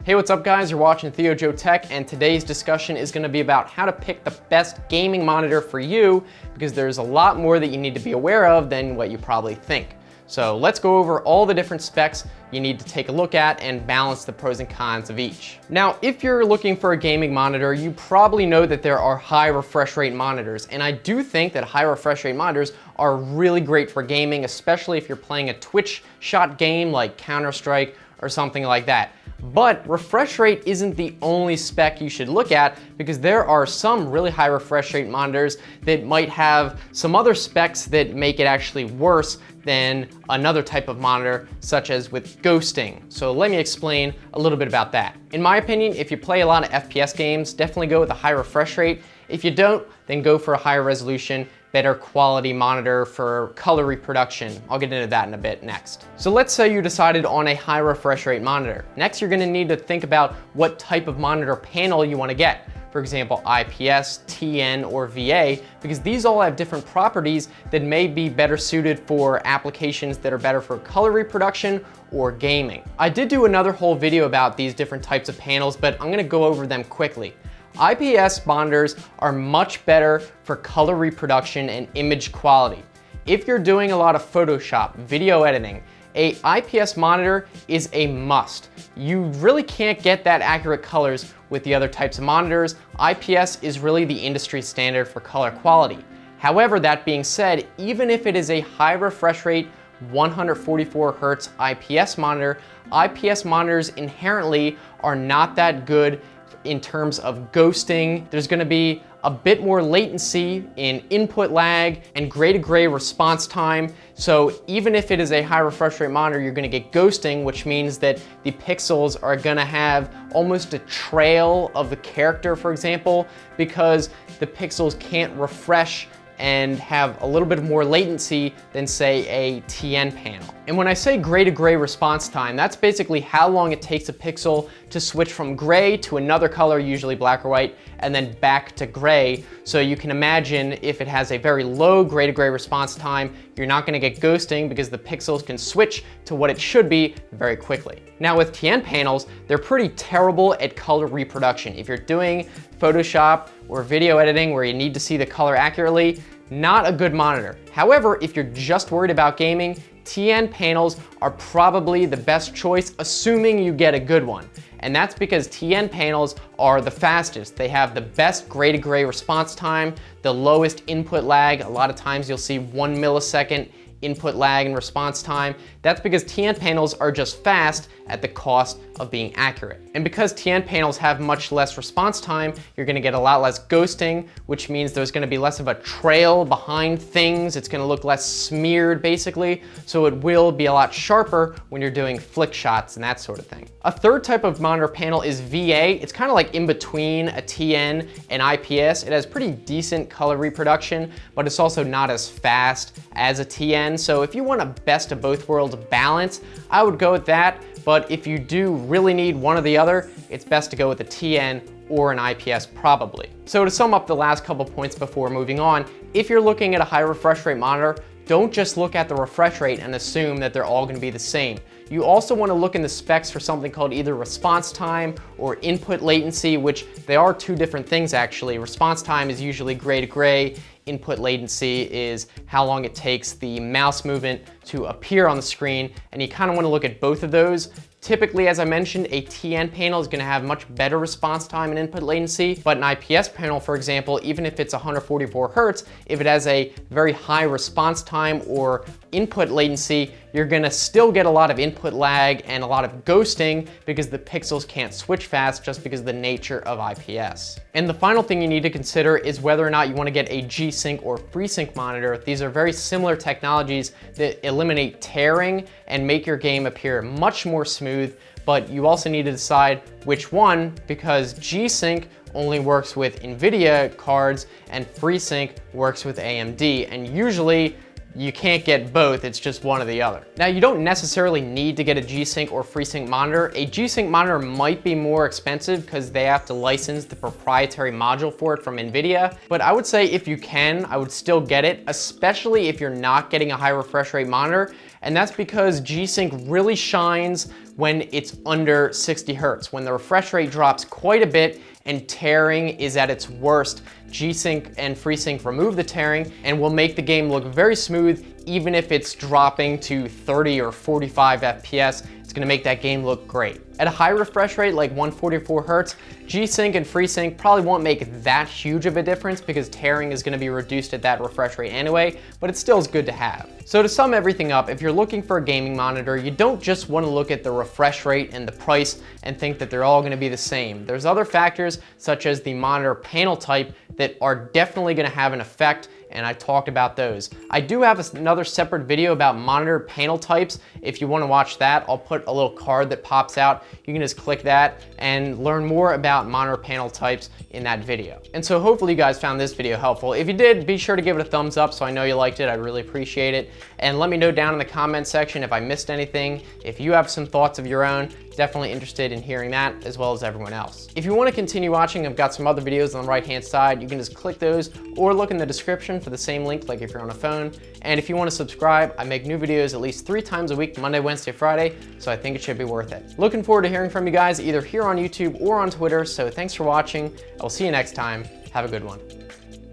Hey, what's up guys? You're watching Theo Joe Tech, and today's discussion is going to be about how to pick the best gaming monitor for you, because there's a lot more that you need to be aware of than what you probably think. So let's go over all the different specs you need to take a look at and balance the pros and cons of each. Now, if you're looking for a gaming monitor, you probably know that there are high refresh rate monitors, and I do think that high refresh rate monitors are really great for gaming, especially if you're playing a Twitch shot game like Counter-Strike or something like that. But refresh rate isn't the only spec you should look at, because there are some really high refresh rate monitors that might have some other specs that make it actually worse than another type of monitor, such as with ghosting. So let me explain a little bit about that. In my opinion, if you play a lot of FPS games, definitely go with a high refresh rate. If you don't, then go for a higher resolution, better quality monitor for color reproduction. I'll get into that in a bit next. So let's say you decided on a high refresh rate monitor. Next, you're gonna need to think about what type of monitor panel you wanna get. For example, IPS, TN, or VA, because these all have different properties that may be better suited for applications that are better for color reproduction or gaming. I did do another whole video about these different types of panels, but I'm gonna go over them quickly. IPS monitors are much better for color reproduction and image quality. If you're doing a lot of Photoshop, video editing, a IPS monitor is a must. You really can't get that accurate colors with the other types of monitors. IPS is really the industry standard for color quality. However, that being said, even if it is a high refresh rate 144 Hz IPS monitor, IPS monitors inherently are not that good in terms of ghosting. There's gonna be a bit more latency in input lag and gray to gray response time. So even if it is a high refresh rate monitor, you're gonna get ghosting, which means that the pixels are gonna have almost a trail of the character, for example, because the pixels can't refresh and have a little bit more latency than, say, a TN panel. And when I say gray to gray response time, that's basically how long it takes a pixel to switch from gray to another color, usually black or white, and then back to gray. So you can imagine if it has a very low gray to gray response time, you're not gonna get ghosting because the pixels can switch to what it should be very quickly. Now with TN panels, they're pretty terrible at color reproduction. If you're doing Photoshop or video editing where you need to see the color accurately, not a good monitor. However, if you're just worried about gaming, TN panels are probably the best choice, assuming you get a good one. And that's because TN panels are the fastest. They have the best gray to gray response time, the lowest input lag. A lot of times you'll see 1 millisecond input lag and response time. That's because TN panels are just fast at the cost of being accurate. And because TN panels have much less response time, you're gonna get a lot less ghosting, which means there's gonna be less of a trail behind things. It's gonna look less smeared, basically. So it will be a lot sharper when you're doing flick shots and that sort of thing. A third type of monitor panel is VA. It's kind of like in between a TN and IPS. It has pretty decent color reproduction, but it's also not as fast as a TN. So if you want a best of both worlds balance, I would go with that. But if you do really need one or the other, it's best to go with a TN or an IPS probably. So to sum up the last couple points before moving on, if you're looking at a high refresh rate monitor, don't just look at the refresh rate and assume that they're all gonna be the same. You also wanna look in the specs for something called either response time or input latency, which they are two different things actually. Response time is usually gray to gray. Input latency is how long it takes the mouse movement to appear on the screen, and you kind of want to look at both of those. Typically, as I mentioned, a TN panel is going to have much better response time and input latency, but an IPS panel, for example, even if it's 144 Hz, if it has a very high response time or input latency, you're gonna still get a lot of input lag and a lot of ghosting because the pixels can't switch fast just because of the nature of IPS. And the final thing you need to consider is whether or not you wanna get a G-Sync or FreeSync monitor. These are very similar technologies that eliminate tearing and make your game appear much more smooth, but you also need to decide which one, because G-Sync only works with NVIDIA cards and FreeSync works with AMD, and usually you can't get both, it's just one or the other. Now, you don't necessarily need to get a G-Sync or FreeSync monitor. A G-Sync monitor might be more expensive because they have to license the proprietary module for it from NVIDIA, but I would say if you can, I would still get it, especially if you're not getting a high refresh rate monitor, And that's because G-Sync really shines when it's under 60 Hertz. When the refresh rate drops quite a bit and tearing is at its worst, G-Sync and FreeSync remove the tearing and will make the game look very smooth even if it's dropping to 30 or 45 FPS. It's gonna make that game look great. At a high refresh rate like 144 Hertz, G-Sync and FreeSync probably won't make that huge of a difference because tearing is gonna be reduced at that refresh rate anyway, but it still is good to have. So to sum everything up, if you're looking for a gaming monitor, you don't just wanna look at the refresh rate and the price and think that they're all gonna be the same. There's other factors such as the monitor panel type that are definitely gonna have an effect, and I talked about those. I do have another separate video about monitor panel types. If you wanna watch that, I'll put a little card that pops out. You can just click that and learn more about monitor panel types in that video. And so hopefully you guys found this video helpful. If you did, be sure to give it a thumbs up so I know you liked it. I really appreciate it. And let me know down in the comment section if I missed anything. If you have some thoughts of your own, definitely interested in hearing that as well as everyone else. If you want to continue watching, I've got some other videos on the right hand side. You can just click those or look in the description for the same link like if you're on a phone. And if you want to subscribe, I make new videos at least 3 times a week, Monday, Wednesday, Friday, so I think it should be worth it. Looking forward to hearing from you guys either here on YouTube or on Twitter, so thanks for watching. I'll see you next time. Have a good one.